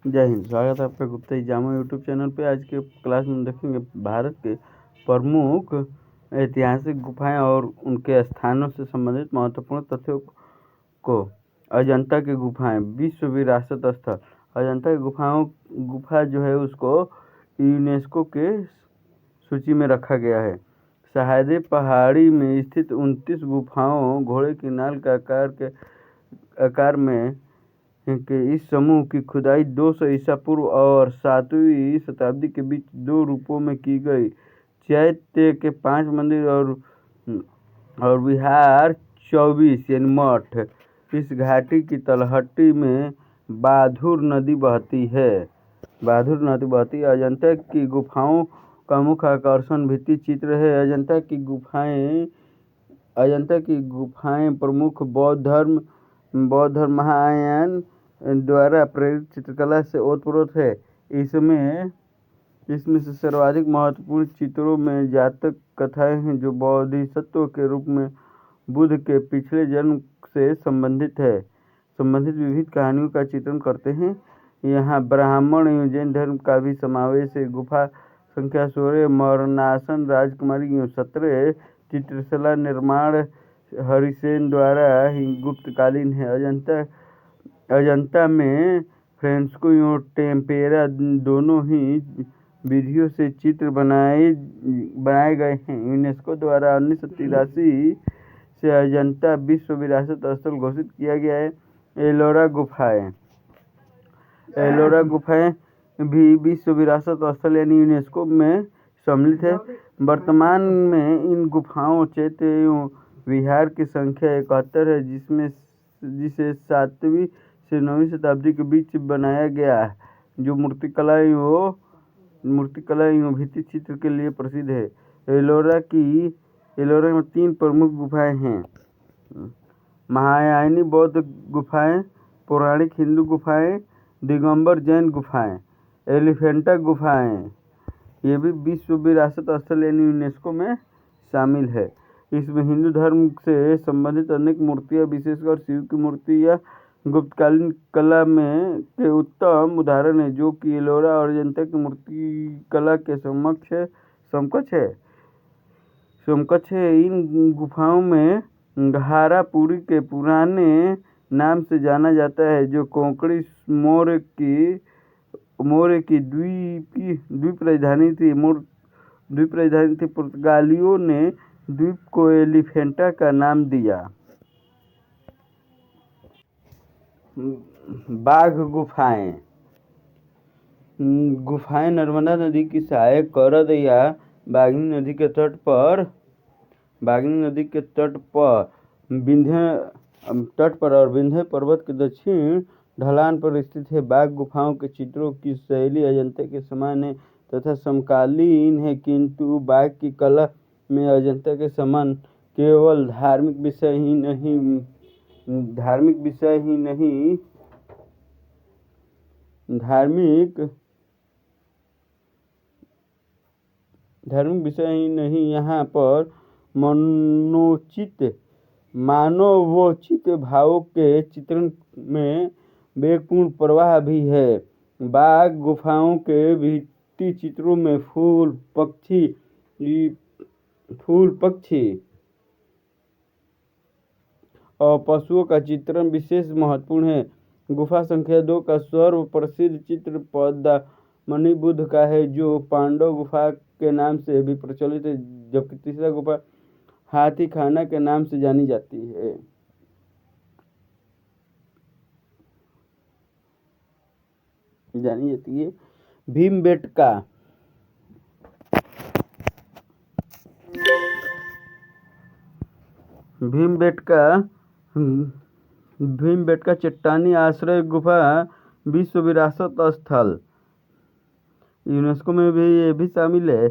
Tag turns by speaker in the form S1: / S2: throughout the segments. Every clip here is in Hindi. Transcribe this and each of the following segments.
S1: जय हिंद। स्वागत है आपका गुप्ता एग्जामो यूट्यूब चैनल पे। आज के क्लास में देखेंगे भारत के प्रमुख ऐतिहासिक गुफाएं और उनके स्थानों से संबंधित महत्वपूर्ण तथ्यों को। अजंता की गुफाएं विश्व विरासत स्थल। अजंता की गुफा जो है उसको यूनेस्को के सूची में रखा गया है। सह्याद्री पहाड़ी में स्थित 29 गुफाओं घोड़े की नाल के आकार में के इस समूह की खुदाई 200 ईसा पूर्व और 7वीं शताब्दी के बीच दो रूपों में की गई। चैत्य के 5 मंदिर और विहार 24 यानी मठ। इस घाटी की तलहटी में बाधुर नदी बहती है। अजंता की गुफाओं का मुख्य आकर्षण भित्ति चित्र है। अजंता की गुफाएं प्रमुख बौद्ध धर्म महायान द्वारा प्रेरित चित्रकला से ओतप्रोत है। इसमें से सर्वाधिक महत्वपूर्ण चित्रों में जातक कथाएं हैं जो बोधिसत्व के रूप में बुद्ध के पिछले जन्म से संबंधित विविध कहानियों का चित्रण करते हैं। यहाँ ब्राह्मण एवं जैन धर्म का भी समावेश है। गुफा संख्या 16 मरणासन राजकुमारी 17 चित्रशला निर्माण हरिसेन द्वारा ही गुप्तकालीन है। अजंता में फ्रेस्को एवं टेम्पेरा दोनों ही विधियों से चित्र बनाए गए हैं। यूनेस्को द्वारा 1983 से अजंता विश्व विरासत स्थल घोषित किया गया है। एलोरा गुफाएं भी विश्व विरासत स्थल यानी यूनेस्को में सम्मिलित है। वर्तमान में इन गुफाओं चैत्य एवं विहार की संख्या 71 है, जिसे 7वीं से 9वीं शताब्दी के बीच बनाया गया है, जो मूर्तिकला एवं भित्ति चित्र के लिए प्रसिद्ध है। एलोरा में 3 प्रमुख गुफाएं हैं: महायानी बौद्ध गुफाएं, पौराणिक हिंदू गुफाएं, दिगंबर जैन गुफाएं। एलिफेंटा गुफाएं ये भी विश्व विरासत स्थल यानी यूनेस्को में शामिल है। इसमें हिंदू धर्म से संबंधित अनेक मूर्तियां, विशेषकर शिव की मूर्तियां गुप्तकालीन कला के उत्तम उदाहरण है, जो कि एलोरा और अजंता की मूर्ति कला के समकक्ष है। इन गुफाओं में घारापुरी के पुराने नाम से जाना जाता है, जो कोंकणी मौर्य की द्वीप राजधानी थी। पुर्तगालियों ने द्वीप को एलिफेंटा का नाम दिया। बाघ गुफाएं नर्मदा नदी की सहायक करद या बाघनी नदी के तट पर और विंध्य पर्वत के दक्षिण ढलान पर स्थित है। बाघ गुफाओं के चित्रों की शैली अजंता के समान है तथा समकालीन है, किंतु बाघ की कला में अजंता के समान केवल धार्मिक विषय ही नहीं यहाँ पर मानवोचित भावों के चित्रण में वेगपूर्ण प्रवाह भी है। बाघ गुफाओं के भित्ति चित्रों में फूल पक्षी और पशुओं का चित्रण विशेष महत्वपूर्ण है। गुफा संख्या 2 का सर्व प्रसिद्ध चित्र पद्मावती बुद्ध का है, जो पांडव गुफा के नाम से भी प्रचलित है, जबकि तीसरा गुफा हाथी खाना के नाम से जानी जाती है। भीमबेटका चट्टानी आश्रय गुफा विश्व विरासत स्थल यूनेस्को में भी ये भी शामिल है।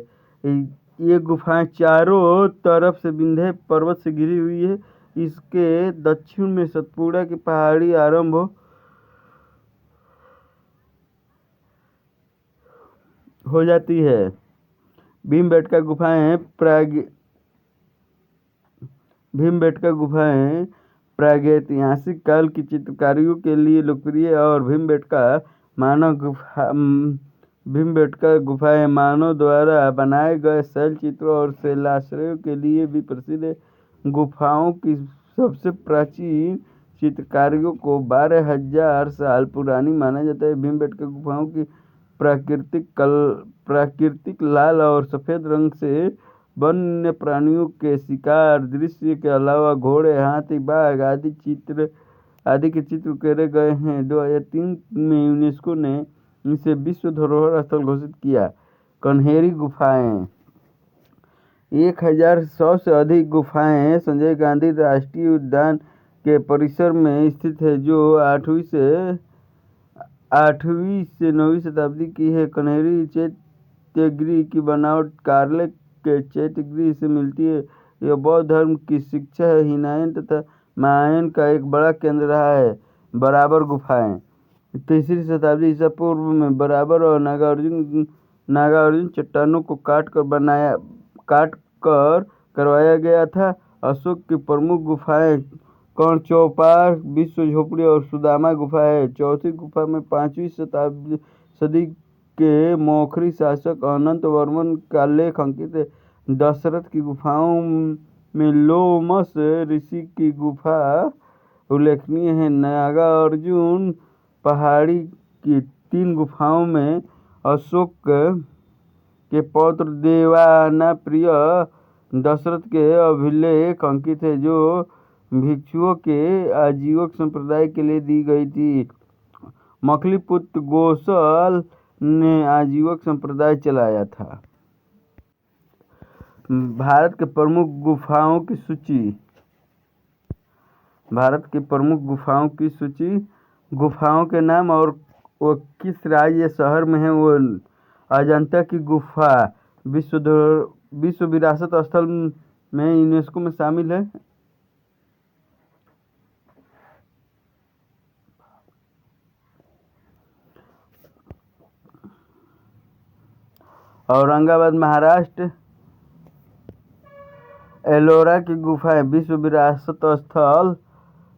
S1: ये गुफाएं चारों तरफ से विंध्य पर्वत से घिरी हुई है। इसके दक्षिण में सतपुड़ा की पहाड़ी आरंभ हो जाती है। भीमबेटका गुफाएं प्रागैतिहासिक काल की चित्रकारियों के लिए लोकप्रिय और भीमबेटका मानव गुफा भीमबेटका गुफाएं मानव द्वारा बनाए गए शैल चित्रों और शैलाश्रयों के लिए भी प्रसिद्ध है। गुफाओं की सबसे प्राचीन चित्रकारियों को 12,000 साल पुरानी माना जाता है। भीमबेटका गुफाओं की प्राकृतिक लाल और सफ़ेद रंग से वन्य प्राणियों के शिकार दृश्य के अलावा घोड़े, हाथी, बाघ आदि के चित्र उकेरे गए हैं। 2003 में यूनेस्को ने इसे विश्व धरोहर स्थल घोषित किया। कन्हेरी गुफाएं 1,100 से अधिक गुफाएं संजय गांधी राष्ट्रीय उद्यान के परिसर में स्थित है, जो 8वीं से 9वीं शताब्दी की है। कन्हेरी चैत्यगृह की बनावट कार्ले के चैत्यगृह से मिलती है। यह बौद्ध धर्म की शिक्षा है। हीनायन तथा महायान का एक बड़ा केंद्र रहा है। बराबर गुफाएं 3री शताब्दी ईसा पूर्व में बराबर और नागार्जुन चट्टानों को काट कर करवाया गया था। अशोक की प्रमुख गुफाएं कर्णचौपार, विश्व झोपड़ी और सुदामा गुफा है। चौथी गुफा में 5वीं सदी के मौखरी शासक अनंत वर्मन का लेख अंकित है। दशरथ की गुफाओं में लोमस ऋषि की गुफा उल्लेखनीय है। नागार्जुन पहाड़ी की 3 गुफाओं में अशोक के पौत्र देवानाप्रिय दशरथ के अभिलेख अंकित है, जो भिक्षुओं के आजीविका संप्रदाय के लिए दी गई थी। मखलीपुत्र गोसल ने आजीविका संप्रदाय चलाया था। भारत के प्रमुख गुफाओं की सूची। गुफाओं के नाम और वो किस राज्य या शहर में है। वो अजंता की गुफा विश्व विरासत स्थल में यूनेस्को में शामिल है। औरंगाबाद महाराष्ट्र एलोरा की गुफाएं विश्व विरासत स्थल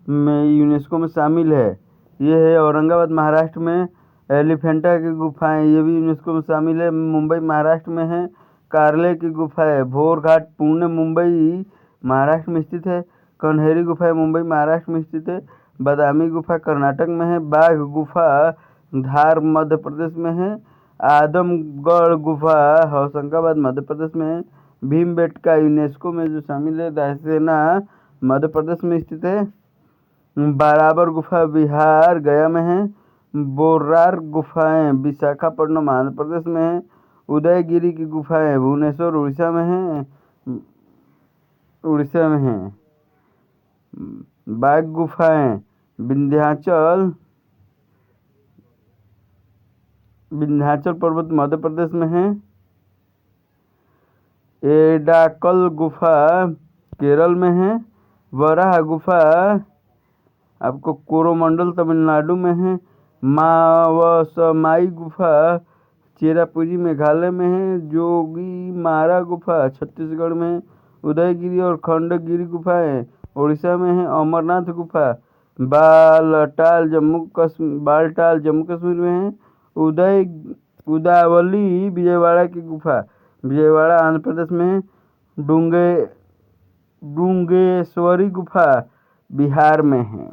S1: में यूनेस्को में शामिल है। ये है औरंगाबाद महाराष्ट्र में। एलिफेंटा की गुफाएं ये भी यूनेस्को में शामिल है। मुंबई महाराष्ट्र में है। कार्ले की गुफाएं भोर घाट पुणे मुंबई महाराष्ट्र में स्थित है। कन्हेरी गुफाएं मुंबई महाराष्ट्र में स्थित है। बादामी गुफा कर्नाटक में है। बाघ गुफा धार मध्य प्रदेश में है। आदमगढ़ गुफा होशंगाबाद मध्य प्रदेश में है। भीमबेटका यूनेस्को में जो शामिल है। रायसेना मध्य प्रदेश में स्थित है। बराबर गुफा बिहार गया में है। बोर्रार गुफाएं विशाखापट्टनम आंध्र प्रदेश में है। उदयगिरी की गुफाएं भुवनेश्वर उड़ीसा में है। बाघ गुफाएं विंध्याचल पर्वत मध्य प्रदेश में है। एडाकल गुफा केरल में है। वराह गुफा आपको कोरोमंडल तमिलनाडु में है। मावसमाई गुफा चेरापूंजी मेघालय में है। जोगी मारा गुफा छत्तीसगढ़ में है। उदयगिरी और खंडगिरी गुफाएं उड़ीसा में है। अमरनाथ गुफा बालटाल जम्मू कश्मीर में है। उदावली विजयवाड़ा की गुफा विजयवाड़ा आंध्र प्रदेश में है। डुंगेश्वरी गुफा बिहार में है।